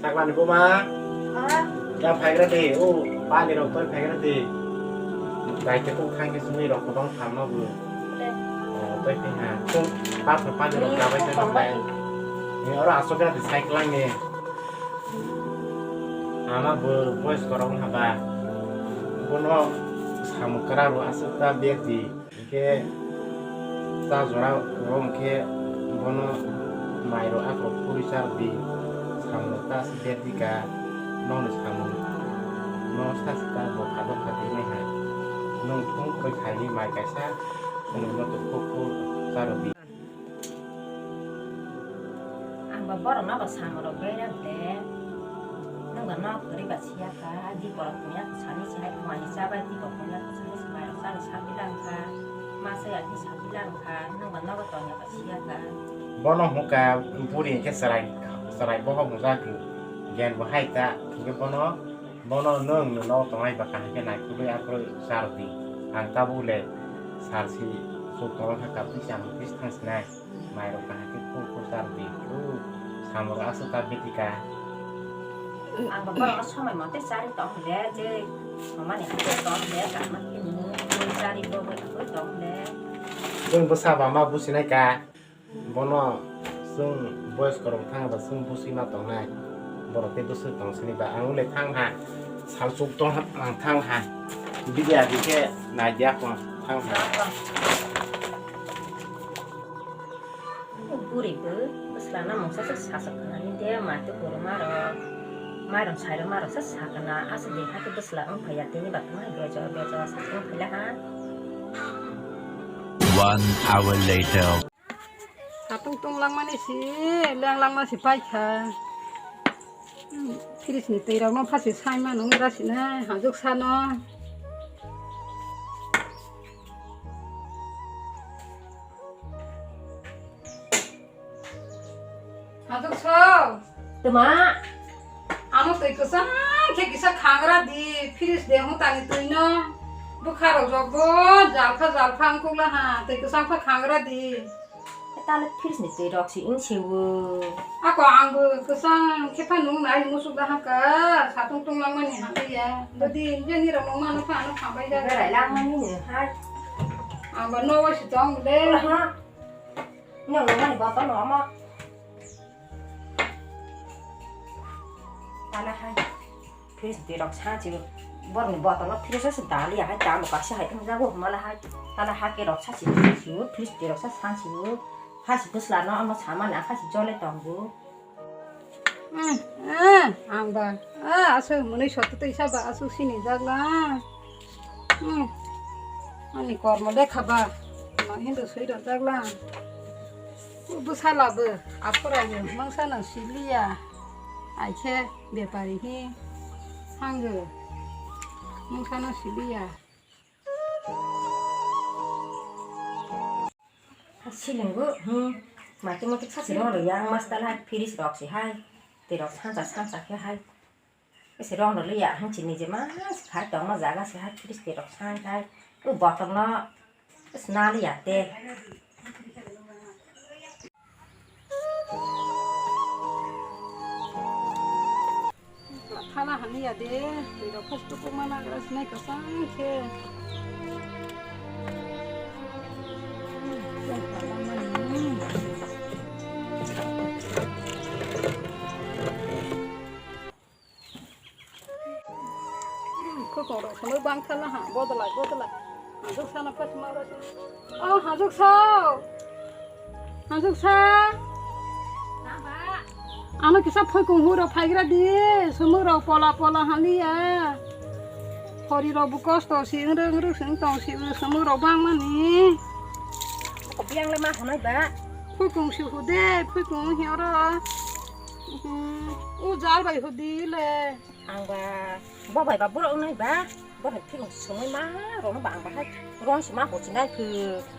Saklan ibu mah. Yang pagi tadi, pak di dokter pagi tadi. Baik itu kan ke sini dokterต้องทำมาบุไปหาซึ่งป้าdi dokterไปใช้ทำอะไรนี่orang asal kan di cycling nih. Ama bos korong haba. Bono samukara ro asal ta biati ke ta zora rom ke bono mairo akro purisar di samukta biati ka non samu non sasta bokado khati mai ha non thong koi khai ni mai kaisa non no to ko sarobi amba borong na basang ro bera de nang ga na kari basia ka di borong punya sani sai mai sabai di borong punya sani mai sani sabilang ka masa ya di sabilang ka nang ga na ga to nya basia ka bono muka puri ke sarai boho musa ku gen bo hai ta ke bono nung no to mai bakah ke nai ku ya pro sardi ang tabule sarsi so to ha ka pisang distance nai mai ro ka ke ku sardi ku samur asu ta bitika amba borong so mai mo te sari to le je mama ni ke to le ka ma ke ni sari bo bo to leซึ่งภาษาบามาบุษนัยกาบนซึ่งบอยส์กรมทางแบบซึ่งบุษมาตรงไหนบริเวณบุษตรงสนิบะอังเลยทางหาสาวสุกตรงทางหาวิทยาที่แค่นายยักษ์ของทางหา puri bu selana mongsa sasak kana ni dia mati puru maro maron sairo maro sakana asa de hatu besla ang phayati ni batma bejo sakang phila ha 1 hour later. tung lang man si lang man si pai kha Chris ni tei rong phasi sai ma nong ra sin ha hajuk sa no hajuk so tuma amo tei ko sa ke kisa khangra di Chris de hu tani tui no bukharo jogo jalpha ang kula ha tei ko sa pha khangra di tale Chris ni tei rok si in chiwu ako anggo kesang kepa nung nai musuk dah ka tung lang man ni ha ya dadi jeni ro mong man fa no fa bai da ga lai lang man ni ha anggo no wa si tong de ha no no man ba ta no ma tala ha Chris tei rok sa chi bor ni ba ta no Chris sa da li ha ta mo ka sa ha ang za go ma la ha tala ha ke rok sa chi Chris tei rok sa san chi 하시 부슬라노 아마 사만아 하시 졸레 덩고 angba asu muni sotu to isa ba asu sini jagla ani kormo dekhaba ma hindu soiro jagla busala bu apura je mangsana silia aiche bepari hi hangu mangsana silia 실링고 마치 뭐 사실은 양 마스달라 피리스 럭시 하이 데럭 산사 해 하이 그래서 런을 야 한 진이지만 갈 동안 자가서 하 피리스 데럭 산 하이 그 버텀나 스나리야 때 하나 하니야 돼 데럭 퍼스트 꼬마나 그랬으나 그 상케 그거 정말 방탈라 하 보들라 한국 사나 파스 마라시 한국 사 나봐 아마 기사 펄공 후로 파이그라디 스무로 폴라 하니야 허리로 부코스토 시응릉 생동 시으 스무로 방만이 biang le ma hanai ba 펄공 시후데 펄공 히어라 오 잘바이 후디레 angba ba bai ba buro nai ba ba phải phi sung ma rồi nó bang ba hai ron si ma ho chi nai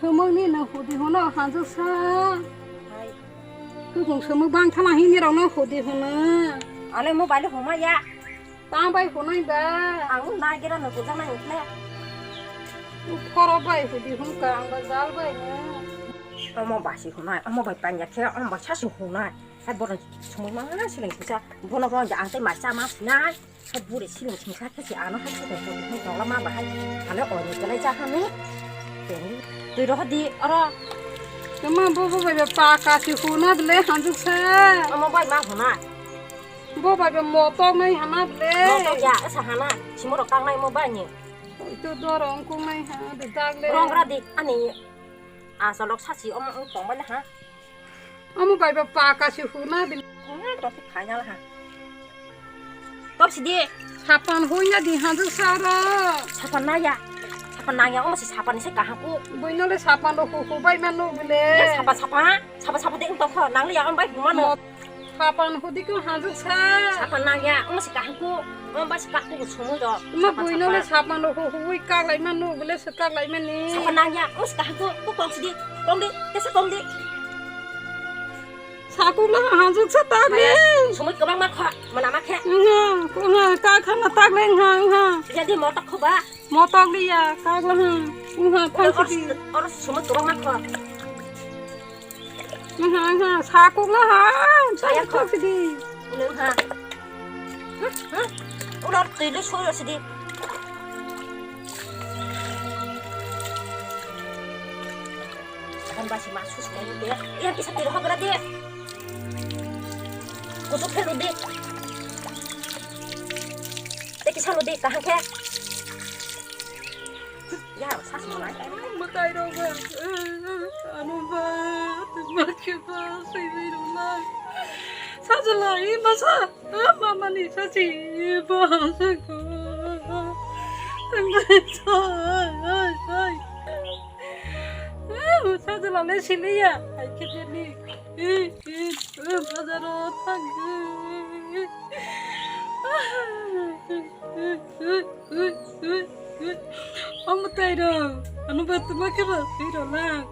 그 먹니 나 후디 호나 한국 사 hai 그 공스무 방 타나 힘이라고 나 후디 호나 ale mobile ho ma ya 땅바이 호나이다 ang nai cái đó nó cũng ra nai nè 퍼러바이 후디 혼까 안가 잘바이 어머 맛이 후나 어머 발반 약해 어머 차시 후나 할 보는 정말 실은 진짜 보는 거 양때 맛자 맛나 할 보리 실은 진짜 캐지 않아 할 수도 없고 해 정말 막 할 어디 cái ra 하네 đến từ đó đi ở cái mà bố bây giờ pa cá thì khu nát lấy hàng chục xe 어머 발 mang 후나 bố bây giờ mò to mấy hàng nát lấy 너 또야 사 하나 지모로 깡나이 뭐 바니 tôi đo rồi ông cũng mấy hàng để tag lấy 그런 거라디 아니 아 설록 사시 엄마 엉뚱 말라 하 ông bây giờ pa cá thì khu nát đi 또 가냐 하 껍시디 사판 호이냐 đi hàng chục xe rồi 사판나야 사판나야 엄마 시 사판이 색깔 하고 bữa nay lấy sapan đồ khu bay mà nô bile 야 사파 땡 떡어 낭리야 엄마 그만 sapan 호 đi cứ hàng chục xe 사판나야 엄마 색깔 하고 엄마 색깔 하고 주무죠 mà bữa nay lấy sapan đồ khu bay các lại mà nô bile sẽ các lại mà nè 사판나야 엄마 색깔 하고 꼭 껍시디 꽁디 됐어 꽁디 사고 là hàng chục xe tag lấy 주무 그만 막혀 뭐나 막혀 cũng là các khăn là tag lên hàng ha 이제 네 뭐딱 커봐 mò tag đi à các là hàng cũng là thằng gì 어르신 주무 그만 막혀 ha 사고 là hàng sao không gì đi 오늘 하 오늘 뒤를 소요시디 한 바씩 맞추시 되는데 이렇게 삽대로 하거라디 고속해로디 떼기 살로디 까한캐 야 사실 뭐라 mà tay đâu vậy anh ông ba mà kêu ba suy nghĩ đúng là sao giờ lại mà đi sao chỉ ba sao có thằng này sao giờ lại xin đi à hãy kết đi bao giờ đó thằng ông mà tay đâu anh bắt mà cái bà suy rồi là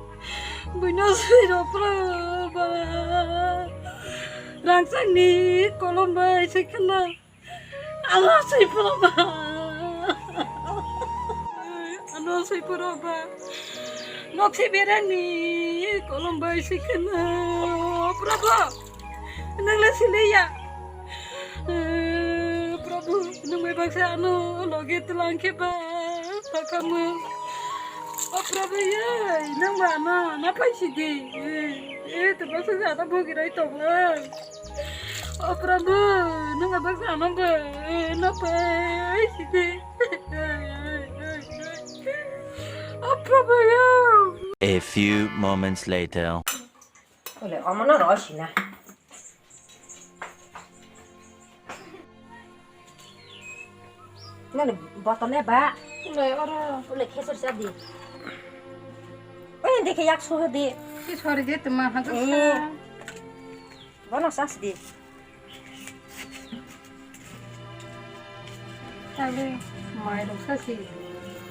bữa nó suy rồi ba rang sang đi Colombo suy cái nào anh suy ba anh suy ba nó suy biết anh đi Colombo suy cái nào bravo nang là suy lấy à bravo nang mấy bác sĩ anh lo cái lang cái ba kamu bravo ya nang mana napa sih di terus ada bagi rai tong lah bravo nang apa sih napa sih di bravo ya A few moments later. 원래 어머나 러시나 나는 버터네 봐 lại ở 원래 계속 싸디 왜 이렇게 약속하디 cái xoài gì tụi mà hàng xa 뭐나 싸스디 tại vì mai đâu xa gì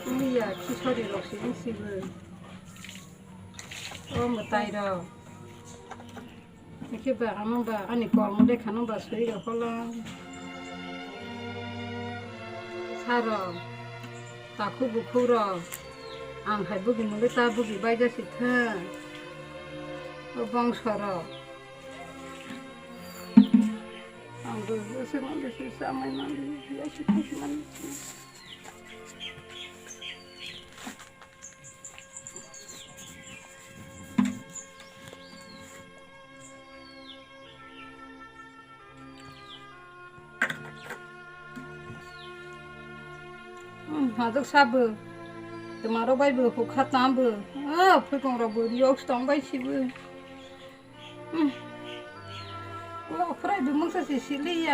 bây giờ cái xoài gì đâu xí vừa ôm một tay đâu cái bà anh ấy còn muốn để khăn ông bà suy được không lo sao rồi ta khu rồi ăn hay bữa mình lấy ta bữa bay ra xịt ha bong sờ rồi ăn bữa sẽ ăn được sao mai ăn được lấy xịt ăn Hazak sabu, tomorrow by bu, who cut number. Ah, put on rubber, yokes down by shibu. Well, Friday, Moses is silly.